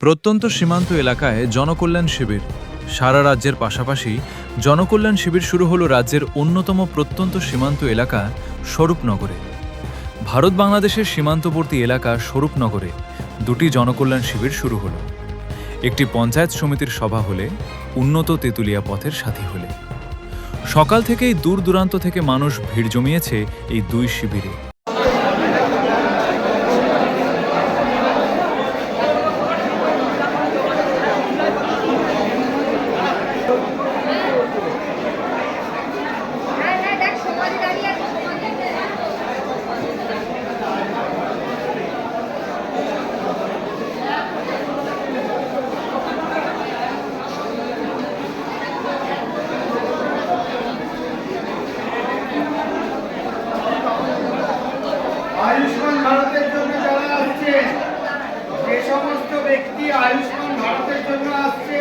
প্রত্যন্ত সীমান্ত এলাকায় জনকল্যাণ শিবির। সারা রাজ্যের পাশাপাশি জনকল্যাণ শিবির শুরু হলো রাজ্যের অন্যতম প্রত্যন্ত সীমান্ত এলাকা স্বরূপনগরে। ভারত বাংলাদেশের সীমান্তবর্তী এলাকা স্বরূপনগরে দুটি জনকল্যাণ শিবির শুরু হলো। একটি পঞ্চায়েত সমিতির সভা হলে, উন্নত তেঁতুলিয়া পথের সাথী হলে। সকাল থেকেই দূর দূরান্ত থেকে মানুষ ভিড় জমিয়েছে এই দুই শিবিরে। আয়ুষ্মান ভারতের জন্য যারা আসছে, যে সমস্ত ব্যক্তি আয়ুষ্মান ভারতের জন্য আসছে